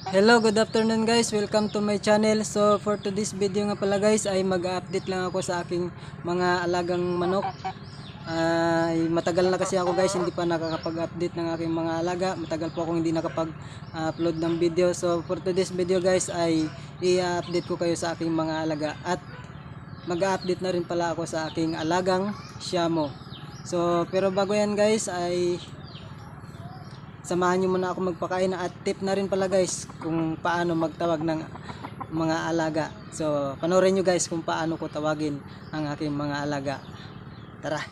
Hello, good afternoon guys. Welcome to my channel. So for today's video nga pala guys ay mag-update lang ako sa aking mga alagang manok. Matagal na kasi ako guys hindi pa nakakapag-update ng aking mga alaga. Matagal po akong hindi nakapag-upload ng video. So for today's video guys ay i-update ko kayo sa aking mga alaga. At mag-update na rin pala ako sa aking alagang Siamo. So pero bago yan guys ay samahan nyo muna ako magpakain at tip na rin pala guys kung paano magtawag ng mga alaga. So panoorin nyo guys kung paano ko tawagin ang aking mga alaga. Tara!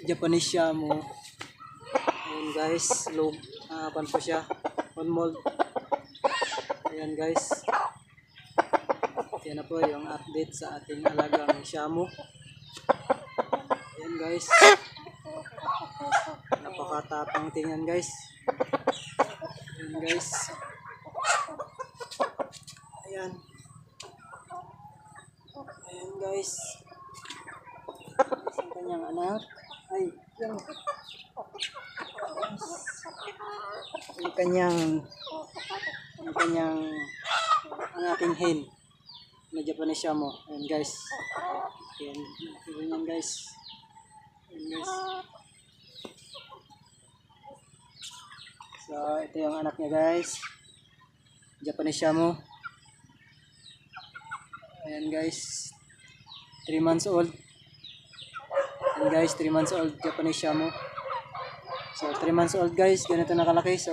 Japanese Siamo. Ayan guys, low pan po siya, on mold. Ayan guys, yan na po yung update sa ating alagang Siamo. Ayan guys, napakatapang tingnan guys. Ayan guys, ayan, ayan guys, ang kanyang anak. Ay, yan. Ang aking hen na Japanese Siamo. Ayan guys. Ayan guys. Ayan guys. So, ito yung anak niya guys. Japanese Siamo. Ayan guys. 3 months old. Ayan guys, 3 months old Japanese Siamo. So 3 months old guys, ganito nakalaki. So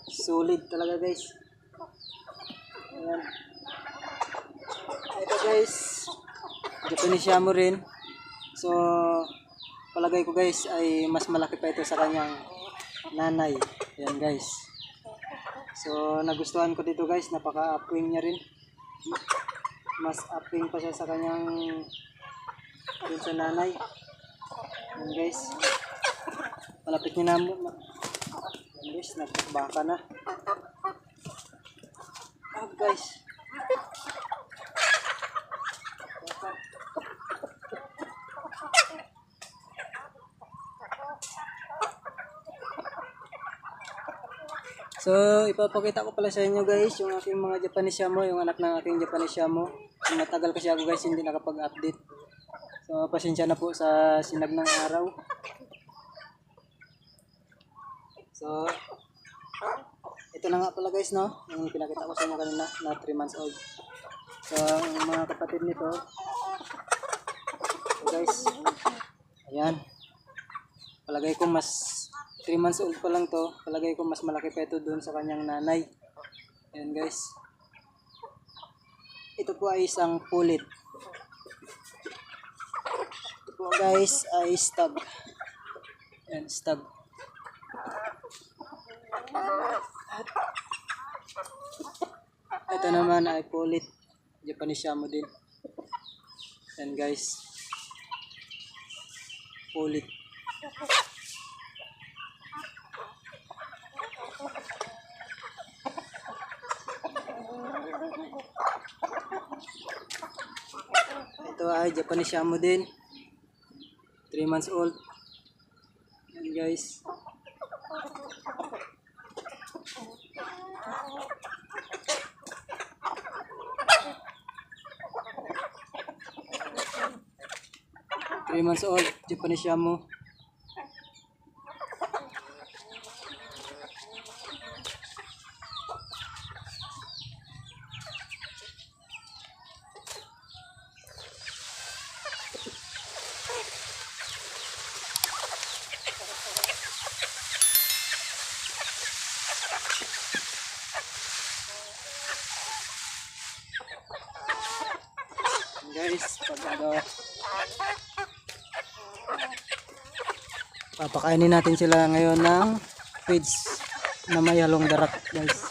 solid talaga guys. Ayan. Ito guys, Japanese Siamo rin. So palagay ko guys ay mas malaki pa ito sa kanyang nanay. Ayan guys. So nagustuhan ko dito guys, napaka-upwing niya rin. Mas upwing pa siya sa kanyang dun sa nanay. Ayan guys, malapit niya na mo. Ayan guys, nagbaka na. Guys, so ipapakita ko pala sa inyo guys yung aking mga Japanese Siamo, yung anak ng aking Japanese Siamo. Matagal kasi ako guys hindi nakapag-update. So pasensya na po sa sinag ng araw. So ito na nga pala guys, no, yung pinakita ko sa inyo kanina na 3 months old. So ang mga kapatid nito, so guys, ayan, palagay ko mas 3 months old pa lang to. Palagay ko mas malaki pa ito dun sa kanyang nanay. Ayan guys, ito po ay isang pulit. Ito po guys ay stag. Ayan, stag. Ito naman ay pulit Japanese Siamo din. Ayan guys. ulit. Ito ay Japanese Shamo din. 3 months old. Yan guys. Three months old, Japanese Shamo. Guys, papakainin natin sila ngayon ng feeds na may halong darak guys.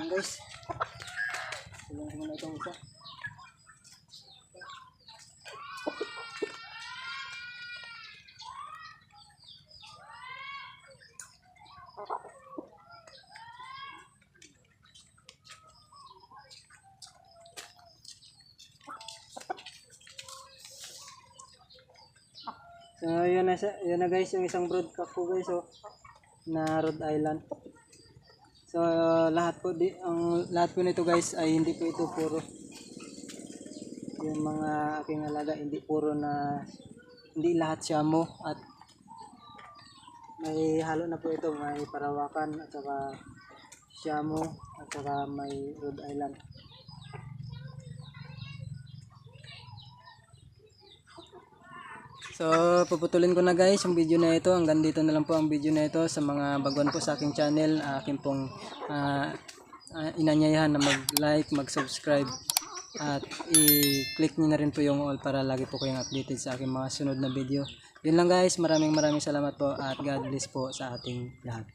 Guys, tulungan ko na itong isa. So yun na guys yung isang broodcock ko guys, so na Rhode Island. So lahat po nito guys ay hindi po ito puro yung mga aking alaga, hindi puro na, hindi lahat Shamo, at may halo na po ito, may Parawakan at saka Shamo at saka may Rhode Island. So puputulin ko na guys yung video na ito. Hanggang dito na lang po ang video na ito. Sa mga baguhan po sa aking channel, akin pong inanyayahan na mag-like, mag-subscribe at i-click nyo na rin po yung all para lagi po kayong updated sa aking mga sunod na video. Yun lang guys, maraming salamat po at God bless po sa ating lahat.